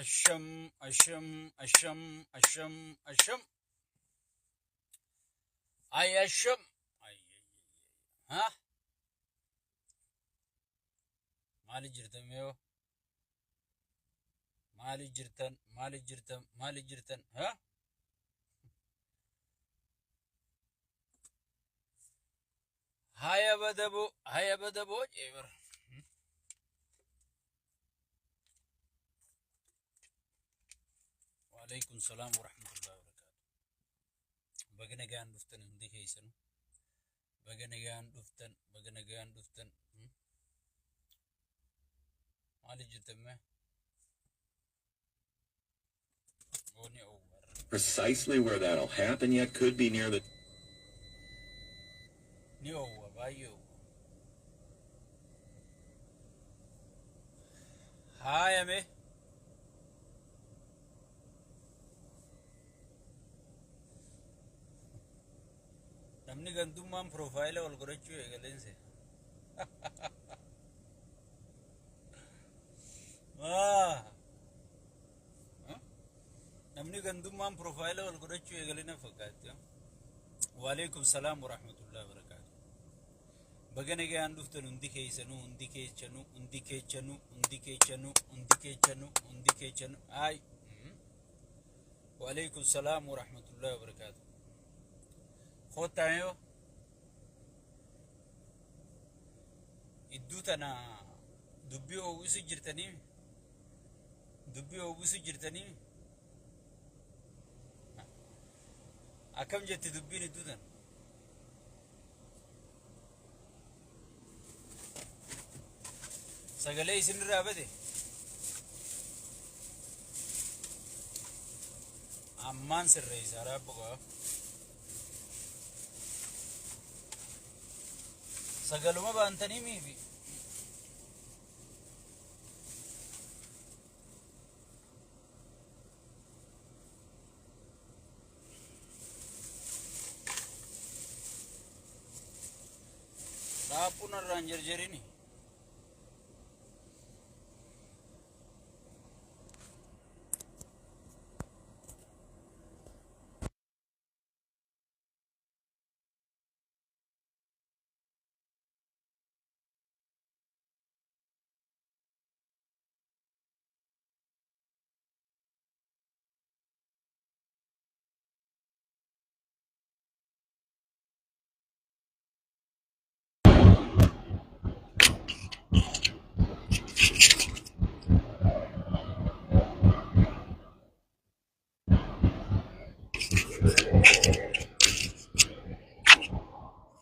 asham. Ay asham. Ay. Ha? Maali jirtan yoo? Maali jirtan? Ha? Haya badabo jeber. Waalaikum salam warahmatullahi wabarakatuh. Bagana gaan duftan hundi keeysanu. Bagana gaan duftan. Maali jirtan mee? Oni over. Precisely where that'll happen yet could be near the Ni over, bayo. Haya me. Namni gantummaan profaayila wal godhachuu eegalense. Namni gantummaan profaayila wal godhachuu eegalena fakkaatti. Waalaikum salaam warahmatullahi wabarakatuh. Bagana gaan dhuftan hundi keechanu. Ay. Waalaikum salaam warahmatullahi wabarakatuh. Khotayo idduu tana dubbii oowwisu jirtanii akkam jetti dubbiin idduu tana sagalee isinirraa bade ammaan sirreessaa raabbogaa sagaluma baantanii miifi raappuun irraan jarjarini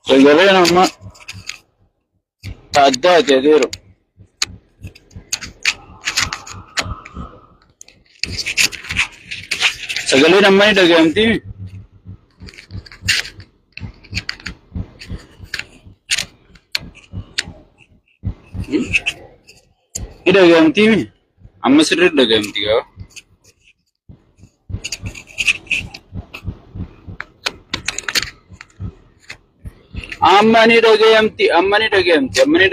sagaleen amma addaate adeero sagaleen amma ni dhaga'amti ni dhaga'amti amma sirriitti dhaga'amti gaa amma ni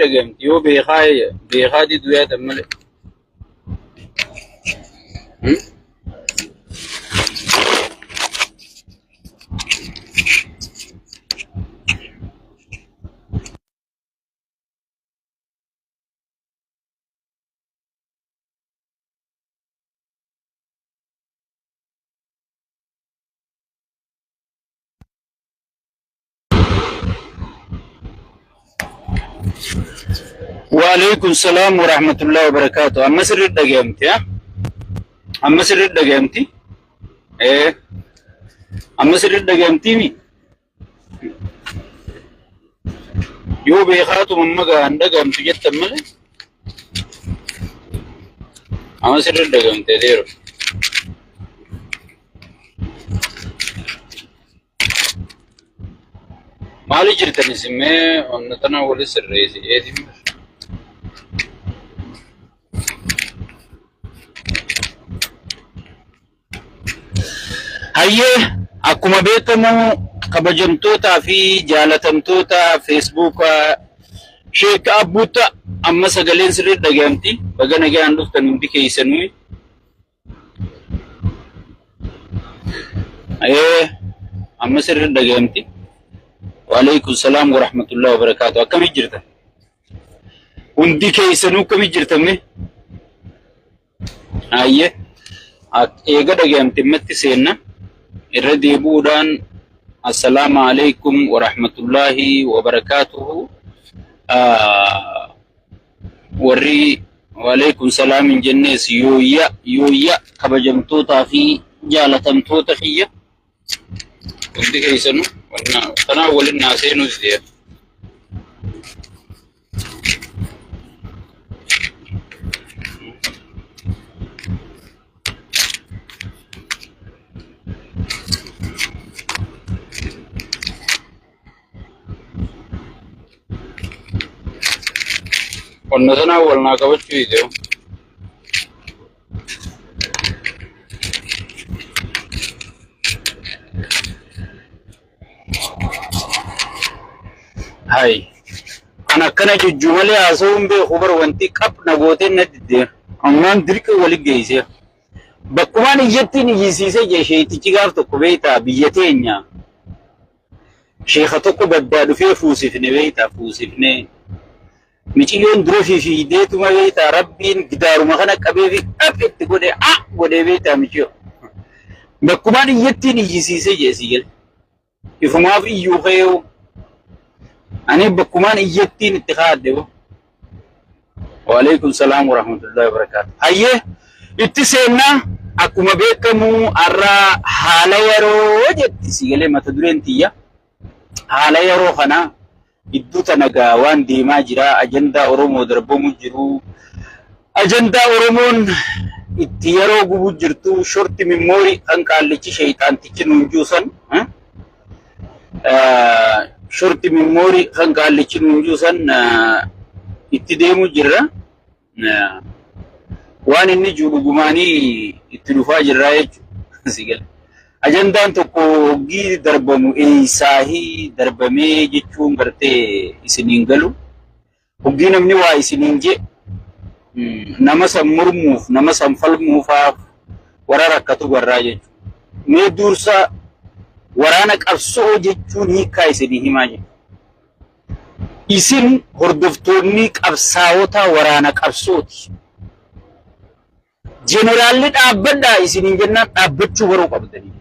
dhaga'amti yoo beekaa didu yaatan malee Waalaikum salam warahmatullahi wabarakatuh. Amma sirriitti dhaga'amti haa? Amma sirriitti dhaga'amti? Amma sirriitti dhaga'amti mi? Yoo beekaatu amma gaan dhaga'amtu jettan malee amma sirriitti dhaga'amti adeero. Maali jirtan isin mee onna tana wali sirreesi eetiin hayyee akkuma beekamu kabajamtootaa fi jaalatamtoota Facebook Sheek Abbuuta amma sagaleen sirriitti dhaga'amti bagana gaan dhuftan hundi keessanuu amma sirri dhagahamti. Wa alaykum salaam wa rahmatullahi wa barakatuh. Akkami jirta? Hundi keessanuu akkami jirtamme? Ayye. Eega dhagahamti matti seenna. Irra deebuudhaan assalamu alaykum wa rahmatullahi wa barakatuh. Warri wa alaykum salaam in jennees yooyya kabajamtootaa fi jaalatamtoota kiyya. Hundi keessanuu kanaa waliin naaseenus deema. Qonna sanaa wal naa qabachuu deema. Hai, ana kana jujjumale haasawuun beeku bar wanti qabna gooteen na diddeera. Ammaan dirqa wali geessee. Bakkumaan iyyattiin iyyisiisee jee sheetichi gaaf tokko beektaa biyya teenya. Sheeka tokko baddaa dhufee fuusifne beektaa fuusifne. Miciyyoon dura fiideetuma beektaa rabbiin gidaaruma kana qabee fi itti godhee beektaa michiyyoo. Bakkumaan iyyattiin iyyisiisee jee si gale. Ifumaaf iyyuu ka'eewu. Ani bakkumaan iyyattiin itti kaadde bo. Wa alaykum salaam wa rahmatullahi wa barakatuh. Hayyee itti seennaa akkuma beekamu arraa haala yeroo jetti si galee mata dureen tiyya. Haala yeroo kana iddoo tanagaa waan deemaa jira ajandaa Oromoo darbamu jiru. Ajandaa Oromoon itti yeroo gubuu jirtu shorti mimoorii kan qaallichi sheeyxaantichi nuun juusan. Shorti mimoorii kan qaallichi nuun juusan itti deemu jirra. Waan inni juulugumaanii itti dhufaa jirraa jechuudha. Ajandaan tokko hoggii darbamu eeysaahi darbamee jechuun gartee isiniin galu. Hoggii namni waa isiniin je nama san mormuuf nama san falmuufaaf wara rakkatu garraa jechuudha. Mee dursa waraana qabsoo jechuun hiikaa isinii himaa jiru. Isin hordoftoonni qabsaa'ota waraana qabsooti. Jeneraalli dhaabbadhaa isiniin jennaan dhaabbachuu baruu qabdanii.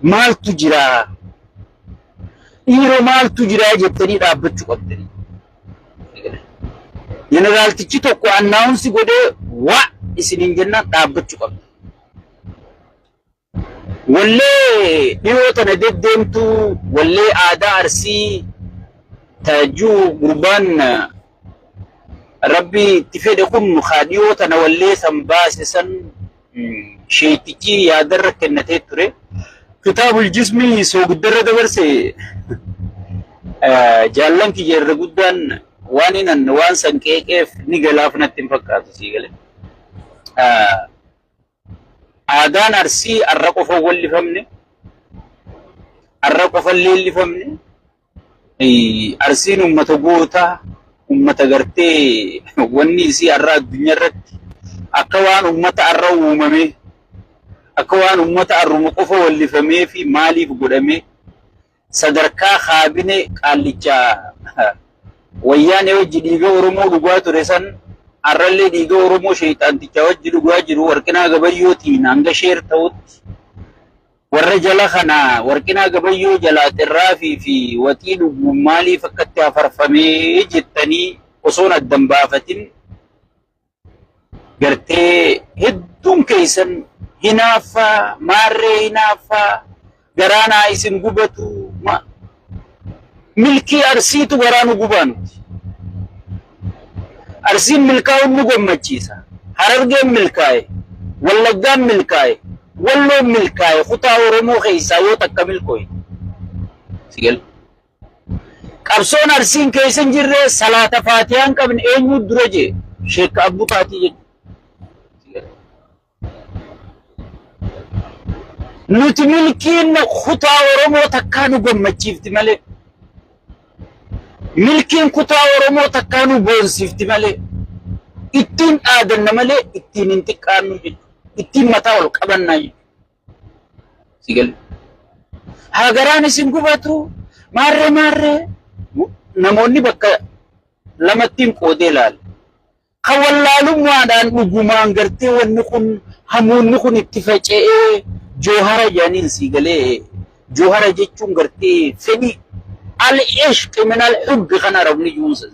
Maaltu jira? Dhiiroo maaltu jira jettanii dhaabbachuu qabdanii. Jeneraaltichi tokko annaawunsi godhee waa isiniin jennaan dhaabbachuu qabda. Wallee dhiyoo tana deddeemtu wallee aadaa Arsii taajuu gurbaan rabbi itti fedhe kun dhiyoo tana wallee san baase san sheetichi yaadarra kennatee ture. Kitaabul Jismii soogiddarra dabarse jaallan kiyya irra guddaan waan san qeeqeef ni galaaf natti hin fakkaatu sii gale. Aadaan Arsii arra qofa wallifamne, arra qofa leellifamne. Arsiin ummata goota, ummata gartee wanni isii arra addunyaa irratti akka waan ummata arra uumame, akka waan ummata arruma qofa wallifamee fi maaliif godhame sadarkaa kaabine qaallichaa wayyaanee wajji dhiiga Oromoo dhugaa ture san arrallee dhiiga Oromoo sheeyxaantichaa wajji dhugaa jiru Warqinaa Gabayyootiin hanga sheer ta'utti warra jala kana Warqinaa Gabayyoo jalaa xirraafii fi waxii dhuguun maaliif akkatti afarfamee jettanii osoon addan baafatin gartee hedduun keessan hinaaffaa maarree hinaaffaa garaanaa isin gubatu milkii Arsiitu garaanu gubaanuti. Arsiin milkaa'uun nu gammachiisa. Harargeen milkaa'e, Wallaggaan milkaa'e, Walloon milkaa'e, kutaa Oromoo keessaa yoo takka milkooye. Sigal. Qabsoon Arsiin keessa hin jirre salaata Faatiyaan qabne eenyu dura jee Sheek Abbuu Taatii jedhu. Nuti milkiin kutaa Oromoo takkaa nu gammachiifti malee. Milkiin kutaa Oromoo takkaa nu boonsifti malee. Ittiin dhaadanna malee ittiin hin xiqqaannu jechuudha. Ittiin mataa ol qabannaa jechuudha. Sigal. hagaraan isin gubatu maarree namoonni bakka lamattiin qoodee ilaala. Kan wallaalummaadhaan dhugumaan gartee wanni kun hamuunni kun itti faca'ee joohara jedhaniin sii galee joohara jechuun gartee fedhii al-ishq min al-hubbi kan arabni juusa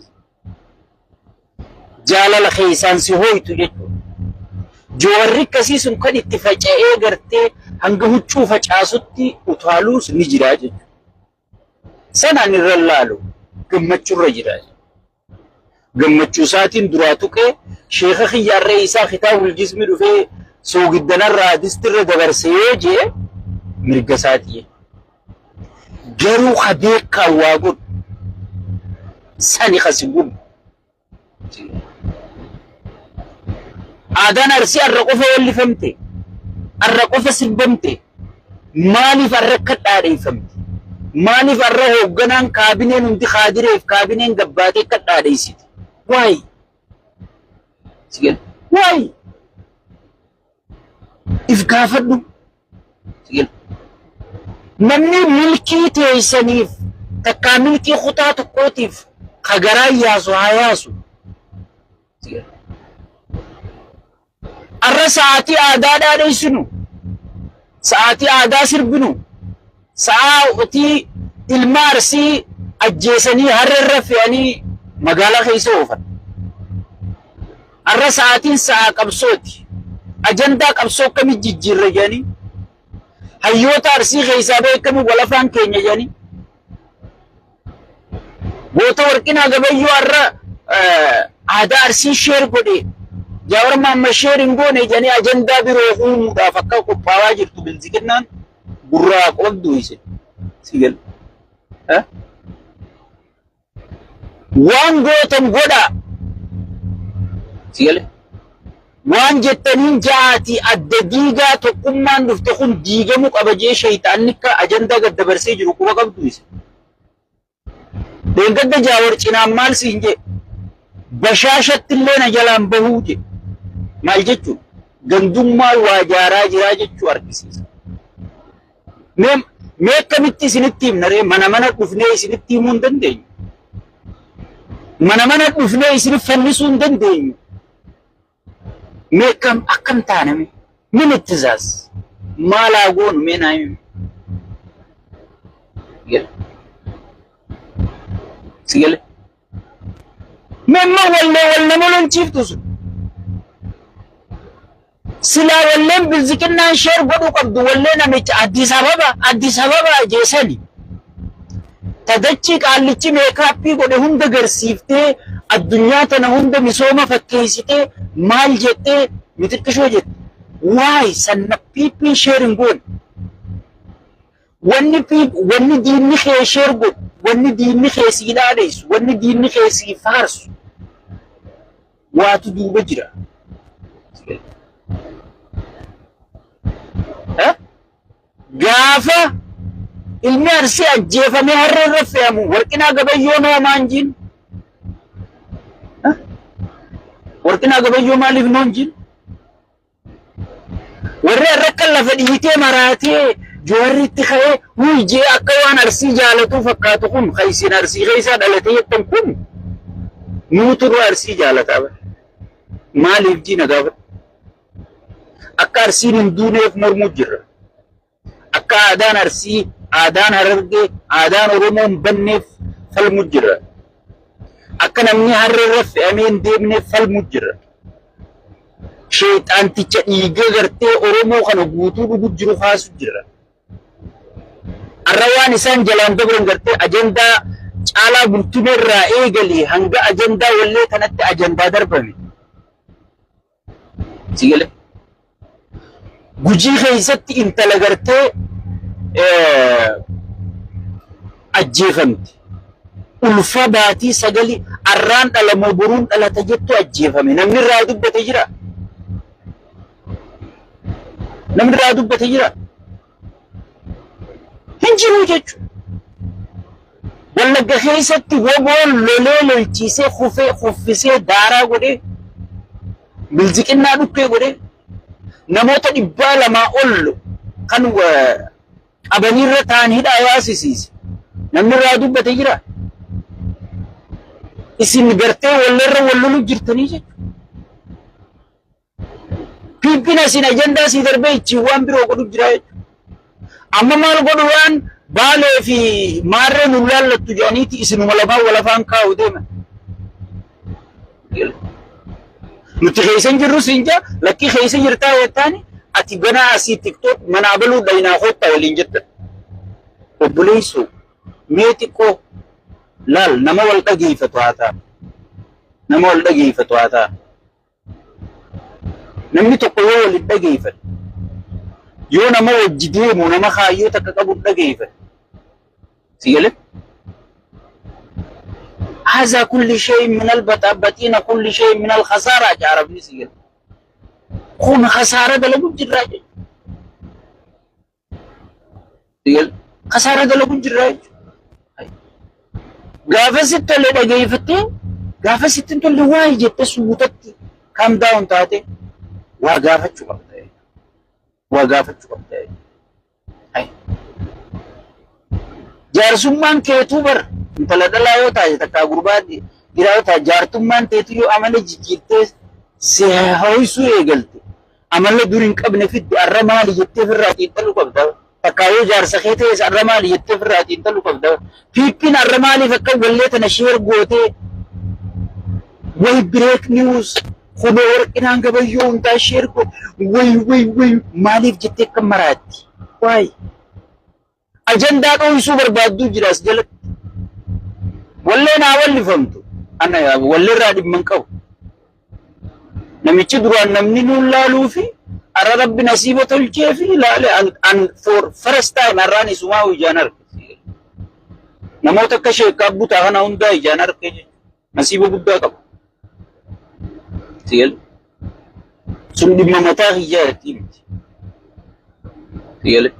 jaalala keessaan si hoytu jechuudha. Jooharri akkasii sun kan itti faca'ee gartee hanga huccuu facaasutti utaaluus ni jira jechuudha. Sanaan irra laalu gammachuurra jira. Gammachuu isaatiin duraa tuqee sheekha xiyyaarree isaa kitaabul jismi dhufee soogiddanarraa distirra dabarsee yoo jee mirga isaatii. Garuu habeekaa waa godhu sani kasi gubu. Aadaan Arsii har'a qofa wallifamte, har'a qofa sirbamte, maaliif har'a akka dhaadheeffamte? Maaliif har'a hoogganaan kaabineen hundi Kaadireef kaabineen gabbaatee akka dhaadheessite? Waay? Waay? If gaafadhu. Namni milkii teessaniif takkaa milkii kutaa tokkootiif kagaraa yaasu haa yaasu. Arra sa'aatii aadaa dhaadheessinu, sa'aatii aadaa sirbinu, sa'aatii ilma Arsii ajjeesanii harreerra fe'anii magaalaa keessa oofan. Arra sa'aatiin sa'aa qabsooti. Ajandaa qabsoo akkamii jijjiirra jedhanii hayyoota Arsii keessaa beekamu walafaan keenya jedhanii goota Warqinaa Gabayyoo har'a aadaa Arsii sheer godhe Jawaar Mohaammed sheer hin goone jedhanii ajandaa biroo uumuudhaaf akka qophaa'aa jirtu bilziqinnaan gurraa qabdu isin sigal waan gootan godhaa sigal waan jettaniin jaati adda diigaa tokkummaan dhufte kun diigamu qaba jee shayxaanni akka ajandaa gad dabarsee jiru quba qabdu isin. Deengadda Jawaar cinaan maal siin jee bashaashatti illee na jalaan bahuu jee maal jechuun gandummaa waa jaaraa jiraa jechuu argisiisa. Mee akkamitti isinitti himna ree mana dhufnee isinitti himuu hin dandeenyu. Mana dhufnee isinif fannisuu hin dandeenyu. Mee akkam taaname min ittizaaz maalaa goonu mee naa himi. Sigale memma wallee molonchiiftu sun silaa walleen bilziqinnaan sheer godhu qabdu wallee namicha Addis Ababa jeesani tadachii qaallichi meekaappii godhe hunda garsiiftee addunyaa tana hunda misooma fakkeessitee maal jettee mitikkishoo jette waay sanna piippiin sheer hin goone wanni diinni kee sheer godhu wanni diinni kee sii dhaadheessu wanni diinni kee sii faarsu waatu duuba jira. Gaafa ilmi Arsii ajjeefamee harreerra fe'amu Warqinaa Gabayyoo noomaan jiin. Warqinaa Gabayyoo maaliif noon jiin? Warri har'a akka lafa dhiitee maraatee Jawaarri itti ka'ee jee akka waan Arsii jaalatu fakkaatu kun isin Arsii keessaa dhalatee jettan kun nuutu Arsii jaalataa bara. Maaliif jiina gaafa? Akka Arsiin hin duuneef mormuu jirra. Akka aadaan Arsii, aadaan Harargee, aadaan Oromoo hin banneef falmuu jirra. Akka namni harreerra fe'amee hin deemneef falmuu jirra. Sheexaanticha dhiigee gartee Oromoo kana guutuu dhuguu jiru kaasuu jirra. Arra waan isaan jalaan dabran gartee ajandaa caalaa bultumeerraa eegalee hanga ajandaa wallee kanatti ajandaa darbame. Sigale Gujii keessatti intala gartee ajjeefamti. Ulfa baatii sagali arraan dhalamoo boruun dhalata jettu ajjeefame. Namni irraa dubbate jira. Namni irraa dubbate jira. Hin jiru jechuudha. Wallagga keessatti woboon lolee lolchiisee kuffisee daaraa godhee bilziqinnaa dhukkee godhee namoota 200 ol kan qabanii irra ta'an hidhaa yaasisiise. Namni irraa dubbate jira. Isin gartee walirra wallolu jirtanii jechuudha. Piippina isin ajandaa sii darbee ichi waan biroo godhu jira jechuudha. Amma maal godhu waan baalee fi maarree nu laallattu jedhaniiti isinuma walafaan kaa'u deeman. Nuti keeysan jirru siinja lakkii keeysa jirtaa jettaani ati ganaa asii tiktok manaa baluu dhaynaa hoottaa waliin jetta. Obboleessu mee xiqqoo laal nama wal dhageeffatu haa ta'a. Nama wal dhageeffatu haa ta'a. Namni tokko yoo waliin dhageeffate yoo nama wajji deemu nama kaayyoo takka qabu dhageeffate. سيقلب هذا كل شيء من البطين كل شيء من الخسارة عربي سيقلب خون خسارة ده لابد جراج سيقلب خسارة ده لابد جراج غافة ستة اللي دقيفتين غافة ستة اللي واجه تسوطت كام داون تاتي وغافة شو قبضة وغافة شو قبضة jaarsummaan keetuu bar intala dhalaa yoo taate takkaa gurbaatti dhiiraa yoo taate jaartummaan teetu yoo amala jijjiirtee si hoysuu eegalte amala dur hin qabne fidde arra maali jettee firraa xiinxaluu qabda takkaa yoo jaarsa kee ta'es arra maali jettee firraa xiinxaluu qabda piippiin arra maaliif akka wallee tana sheer gootee way break news kunoo warqinaan gabayyoo hundaa sheer go way maaliif jettee akka maraatti waay ajandaa dho'isuu barbaaddu jiras jalatti wallee naa wallifamtu ana wallee irraa dhimman qabu namichi duraan namni nuun laaluu fi arra rabbi nasiiba tolchee fi laale an for first time arraan isumaa ijaan arge namoota akka sheekkaa butaa kana hundaa ijaan arge nasiiba guddaa qabu siyel sun dhimma mataa hiyyaatti miti siyel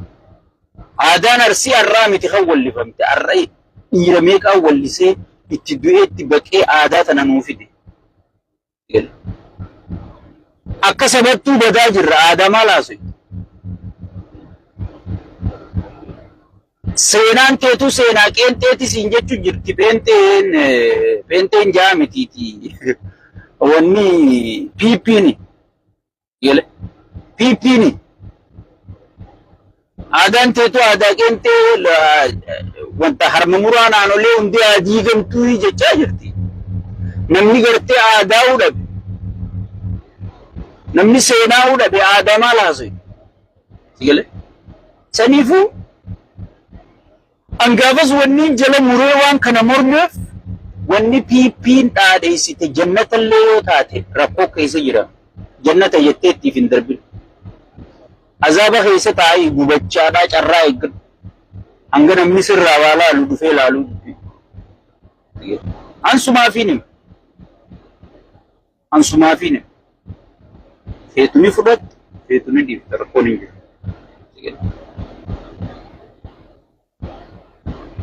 آدان أرسي الرامي تخول لفهمت الرأي يرميك أول لسه التدوية تبكي عاداتنا نوفدي أكسبتو بداجر آدم لاسي سينان تيتو سيناكين تيتي سنجتو جرتي بنتين جامي تيتي واني بيبيني يلا بيبيني آدان تيتو آداكين تي وانتا حرم مران آنو لي اندي آديگم توي جچا جرتي نمني گرتي آداو دب نمني سيناو دب آداما لازوي سيگلي سنيفو انگافز وني جل مروان كنا مرنف وني بين تاديسي تي جنة اللي يو تاتي رقو كيسا جرا جنة يتيتي فين دربل عذاب خيسة تاي غبچا دا چرا اگ انگن امني سر راوالا لودو في لالو انسو ما فينم فيتوني فدت فيتوني دي تركوني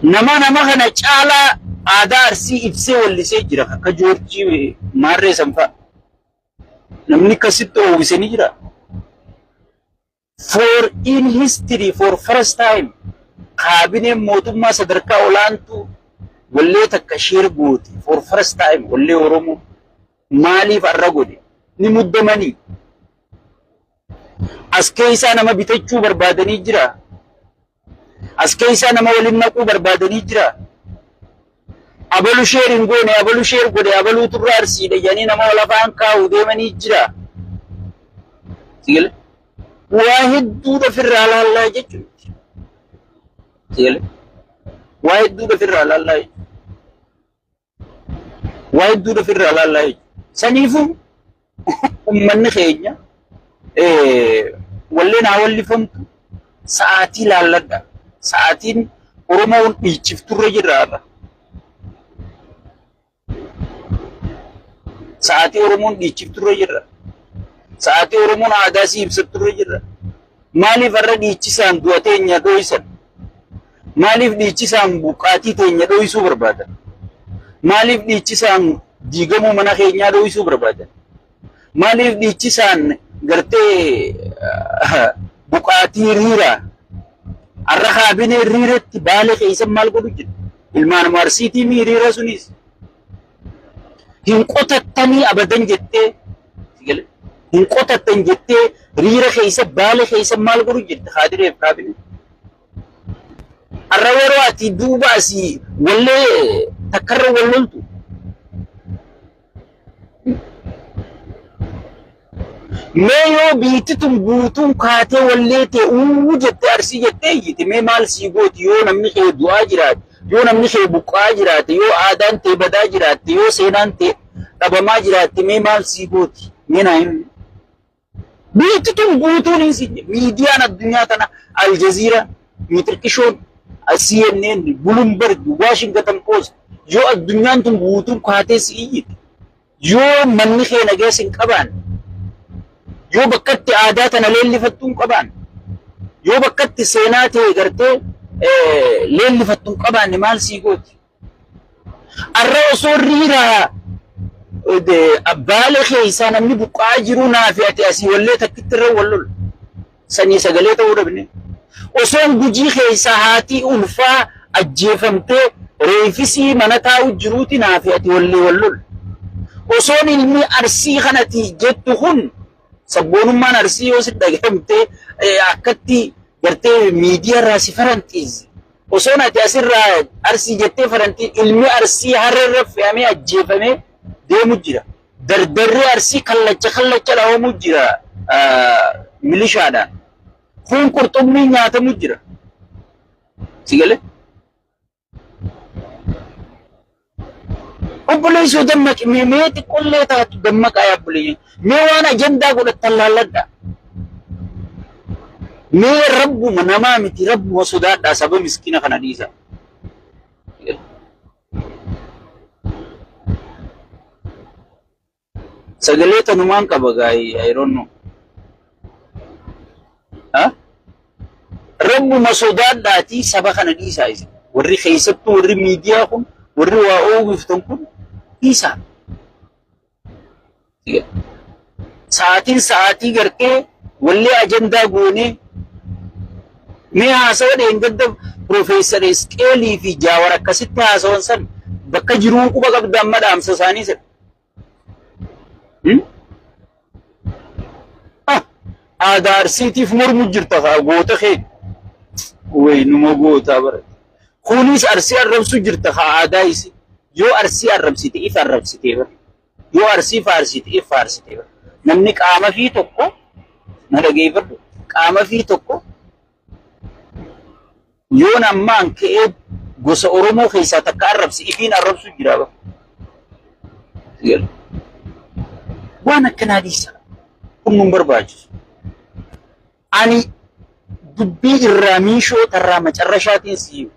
نما خنا چالا آدار سي ابسي واللي سي جرا كجورجي ماري سنفا نمني كسيتو وسني جرا for in history for first time cabinet موتما صدركا اولانتو ولي تكشير بوتي for first time ولي ورمو مالي فرغودي نمدمني اسكيسا نما بيتچو بربادني جرا اسكيسا نما ولنقو بربادني جرا ابلو شيرين غوني ابلو شير غودي ابلو ترارسي دجاني نما ولا فانكا وديمني جرا سيل واحد دودة في الرعال الله يجب سيلي واحد دودة في الرعال الله يجب واحد دودة في الرعال الله يجب سنيفو من خيجنا ولينا واللي فهمت ساعتي لالدا ساعتين ورمون بيشفتو رجل ساعتي ورمون بيشفتو رجل ساعتي ورمون عاداسي بسبتو رجل مالي فرد يتشسان دواتين يدويسن مالي فرد يتشسان بقاتي تين يدويسو بربادا مالي فرد يتشسان ديگمو مناخين يدويسو بربادا مالي فرد يتشسان گرتي بقاتي ريرا Arra bine riiretti baale keessa maal godhu jedhu. Ilmaan Arsiitii miiriira sunis. Hin qotattanii abadan jettee hin qotattan jettee riira keessa baale keessa maal godhu jette Haadireef Kaabine. Arra yeroo ati duuba asii wallee takkarra walloltu. Mee yoo biitti tun guutuun kaatee wallee ta'e jettee Arsii jettee iyyite mee maal sii gooti yoo namni kee du'aa jiraate yoo namni kee buqqaa jiraate yoo aadaan ta'e badaa jiraatte yoo seenaan ta'e dhabamaa jiraatte mee maal sii gooti mee naa himi. Biitti tun guutuun hin miidiyaan addunyaa tana Aljaziira, Miitirqishoon, CNN, Bloomberg, Washington Post yoo addunyaan tun guutuun kaatee si iyyite yoo manni kee nagees hin qabaan yoo bakkatti aadaa tana leellifattuu hin qabaan yoo bakkatti seenaa ta'e gartee leellifattuu hin qabaanne maal sii gooti. Arra osoo riiraa baale keessaa namni buqqaa jiru naafi ati asii wallee takkitti irra wallol sanii sagalee ta'uu dhabne. Osoon Gujii keessaa haati ulfaa ajjeefamtee reefisii mana taa'u jiruuti naafi ati wallee wallol. Osoon ilmi Arsii kanati jettu kun sabboonummaan Arsii yoo si dhagahamtee akkatti gartee miidiyaa irraa si faranxiisi. Osoon ati asirraa Arsii jettee faranxiisi ilmi Arsii harreerra fe'amee ajjeefamee deemu jira. Dardarri Arsii kallacha dhawamu jira milishaadhaan. Kun qurxummii nyaatamu jira. Si galee? Obboleessoo dammaqi mee xiqqoollee taatu dammaqaa yaa obboleeyyan. Mee waan ajandaa godhattan laalladhaa. Mee rabbuma namaa miti rabbuma sodaadhaa saba miskiina kana dhiisaa. Sagalee tanumaan qaba gaa'ii I don't know. Rabbuma sodaadhaatii saba kana dhiisaa isa. Warri keessattuu warri miidiyaa kun warri waa oogiftan kun dhiisaa. Sa'aatii gartee wallee ajandaa goonee mee haasawa dheengadda Profeesar Isqeelii fi Jaawar akkasitti haasawan san bakka jiruu quba qabdaan madhaamsa isaanii jedha. Aadaa Arsiitiif mormu jirta goota kee. Way numa goota bara. Kunis Arsii arrabsu jirta aadaa isi. Yoo Arsii arrabsite if arrabsite bara. Yoo Arsii faarsite if faarsite bara. Namni qaama fi tokko na dhageeffadhu. Qaama fi tokko yoo nammaan ka'ee gosa Oromoo keessaa takka arrabsi ifiin arrabsu jira bara. Waan akkanaa dhiisa. Kun nun barbaachisu. Ani dubbii irraa miishoo tarraa macarrashaatiin siyu.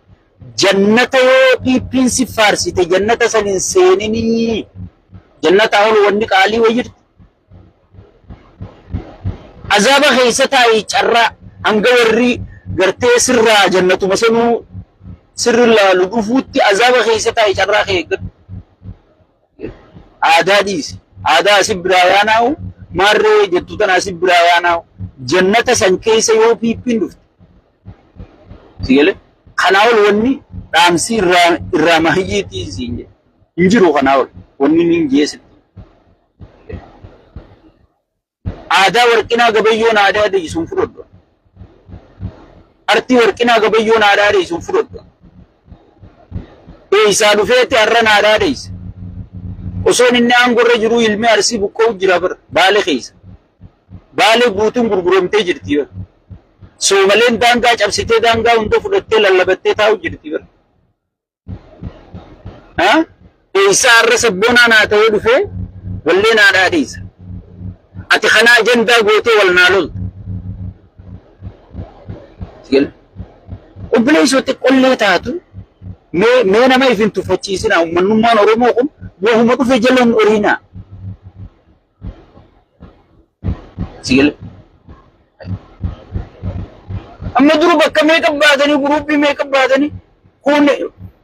Jannata yoo dhiibbiin si faarsite jannata saniin seeninii jannata ol wanni qaalii wayirti. Azaaba keessa taa'ii carraa hanga warri gartee sirraa jannatuma sanuu sirri laalu dhufuutti azaaba keessa taa'ii carraa kee eeggatu. Aadaa dhiisi. Aadaa asii biraa yaanaa'u maarree jettu tana asii biraa yaanaa'u. Jannata san keessa yoo piippiin dhufte. Si galee? Kanaa ol wanni dhaamsi irraa mahiyyeetii siin jedhe. Hin jiru kanaa ol wanni ni geessitti. Aadaa Warqinaa Gabayyoon aadaa deeyisuun fudhadhu. Artii Warqinaa Gabayyoon aadaa deeyisuun fudhadhu. Eeysaa dhufeeti har'an aadaa deeyisa. Osoon inni aangorra jiru ilmi Arsii buqqa'u jira bara baale keessa. Baale guutuun gurguramtee jirti bara. Soomaleen daangaa cabsitee daangaa hunda fudhattee lallabattee taa'u jirti bara. Eeysaa har'a sabboonaan haa ta'uu dhufee wallee naadhaa dhiisa. Ati kana ajandaa gootee wal naa lolta. Obboleessoo xiqqoollee taatu mee nama ifin tuffachiisinaa uummanummaan Oromoo kun wahuma dhufe jalan oriinaa. Sigil. Amma duru bakka meeqa baatanii guruubii meeqa baatanii kun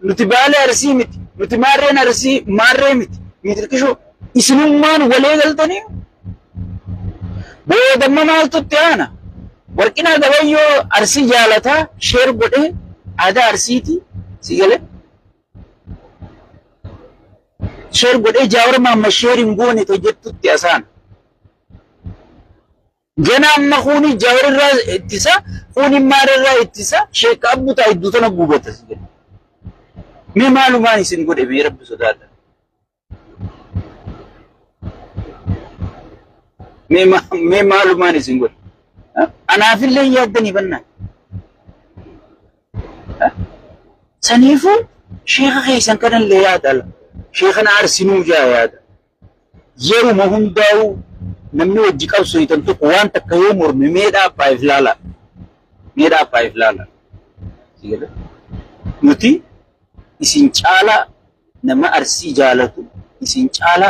nuti baale Arsii miti nuti maarreen Arsii maarree miti Miitirqishoo isinummaan walee galtanii boodamma maaltu itti aana warqinaa gabayyoo arsii jaalataa sheer godhee aadaa arsiiti sigale sheer godhee jaawar maamma sheerin goone to jettutti asaan gana amma kuni jaawar irraa ittisa kuni maar irraa ittisa sheek abbuta iddoo tana gubata sigale mee maalumaan isin godhe mee rabbi sodaadha mee maalumaan isin godhe anaafillee yaaddanii bannaa saniifu sheekha keessan kanallee yaadala sheekhana arsinuu jaa yaada yeruma hundaa'u namni wajji qabsu hitan tokko waan takka yoo morme meedhaa abbaayif laala nuti isin caala nama arsii jaalatu isin caala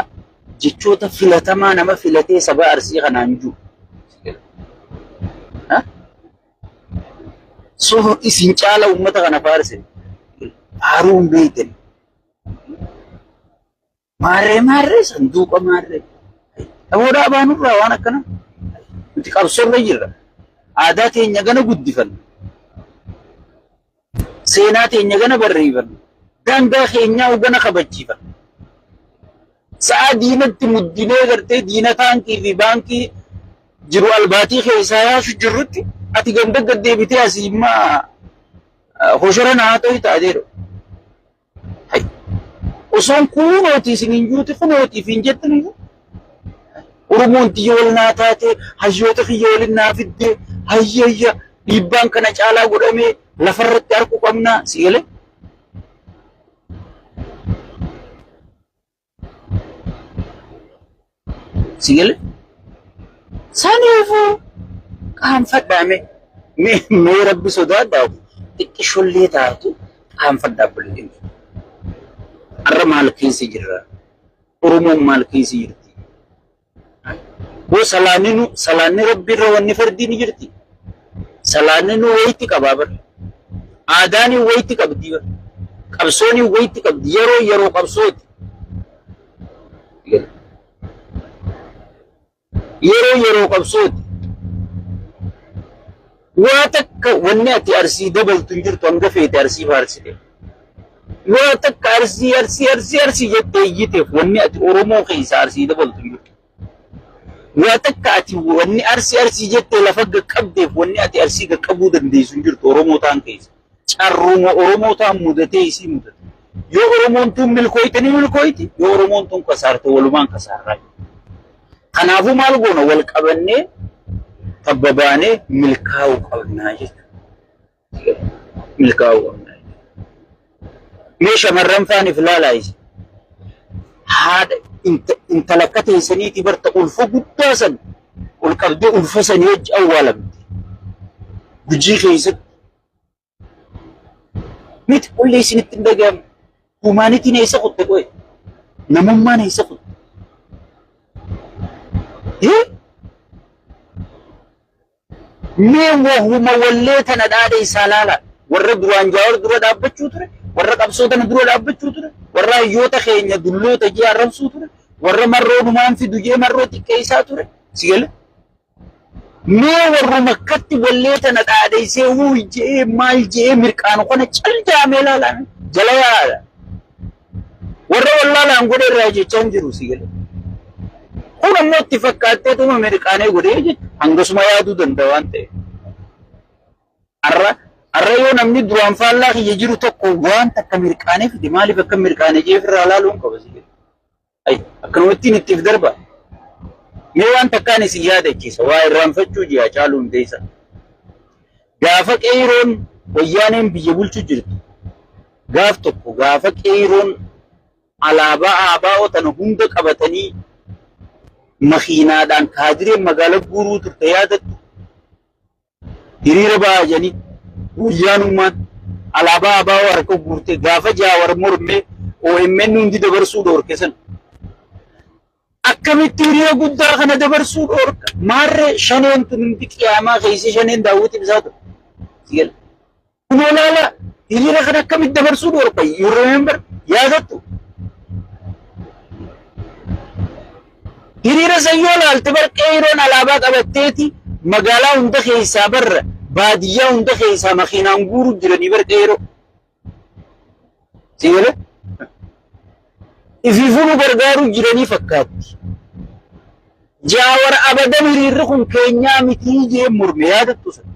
jechoota filatamaa nama filatee saba arsii kanaan jiru so isin caala ummata kana faarse faaruun beeytan maarree sanduuqa maarree namoota abaanurraa waan akkana nuti qabsorra jirra aadaa teenya gana guddifanna seenaa teenya gana barreeffanna daangaa keenyaa gana kabachiifanna sa'a diinatti muddinee gartee diina taankii fi baankii jiru albaatii keessaa yaasu jirrutti ati ganda gaddeebitee asii immaa hoshora naa ta'u taateedha. Osoon kunooti isiniin juuti kunootiif hin jettanii Oromoon xiyya wal naa taate hayyoota kiyya waliin naa fidde hayyayya dhiibbaan kana caalaa godhamee lafarratti harku qabnaa sigale. Sigale saniifuu qaanfadhaame mee rabbi sodaadhaa xiqqishollee taatu qaanfadhaa bulle. Arra maal keessa jirra Oromoon maal keessa jirti boo salaanni rabbi irra wanni fardiin jirti salaanni nu wayitti qabaa bar aadaani wayitti qabdi bar qabsooni wayitti qabdi yeroo qabsooti yeroo qabsooti waa takka wanni ati arsii dabaltu jirtu hanga feete arsii faarsite yoo takka arsii jettee iyyiteef wanni ati Oromoo keessa arsii dabaltu jirtu yoo takka ati wanni arsii jettee lafa gaqqabdeef wanni ati arsii gaqqabuu dandeessu jirtu Oromoo taan keessa carruma Oromoo taan mudatee isii mudate yoo Oromoon tun milkooyte ni milkooyti yoo Oromoon tun kasaarte walumaan kasaarraa kanaafuu maal goona wal qabannee tabbabaanee milkaa'uu qabnaa jechuudha milkaa'uu qabnaa mee shamarran faaniif laalaayise haadha intala akka teessaniiti barta ulfa guddaa san ol qabdee ulfa sanii wajji awwaalamte gujii keessatti miti qollee isinitti hin dhagahamu humaanitiin eessa kutte qo'e namummaan eessa kutte mee wahuma wallee tana dhaadhe isaa laala warra duraan jaawar dura dhaabbachuu ture warra qabsootana dura dhaabbachuu ture warra hayyoota keenya dulloota jee arrabsuu ture warra marroo dhumaan fidu jee marroo xiqqeessaa ture sigale mee warra makkatti wallee tana dhaadheessee wuuy jee maal jee mirqaanu kana caljaamee laalaan jala yaada warra wallaalaan godhe irraa jechaan jiru sigale kun ammoo itti fakkaatteetuma mirqaanee godhee jechuudha hangasuma yaaduu danda'a waan ta'eef arra yoo namni duraan faallaa kiyya jiru tokko waan takka mirqaanee fide maaliif akka mirqaanee jeef irraa laaluun qaba sigale akkanumattiin ittiif darba mee waan takkaan isin yaadachiisa waa irraanfachuu ji'a caaluu hundeessa gaafa qeeroon wayyaaneen biyya bulchuu jirtu gaaf tokko gaafa qeeroon alaabaa ABO tana hunda qabatanii makiinaadhaan kaadireen magaalaa guuruu turte yaadattu hiriira baay'anii guyyaanummaan alaabaa ABO harka guurte gaafa jaawar mormee OMN hundi dabarsuu dhoorke san akkamitti hiriira guddaa kana dabarsuu dhoorka maarree shaneen tun hundi qiyaamaa keessa shaneen daawwiti bisaatu sigale kunoo laala hiriira kana akkamitti dabarsuu dhoorka you remember yaadattu hiriira sayyoo laalte bar qeeroon alaabaa qabatteeti magaalaa hunda keessaa barra baadiyyaa hunda keessaa makiinaan guuru jiranii bar qeeroo. Sigalee ifiifuu gargaaru jiranii fakkaatti. Jaawar abadan hiriirri kun keenyaa mitii jee morme yaadattu sana.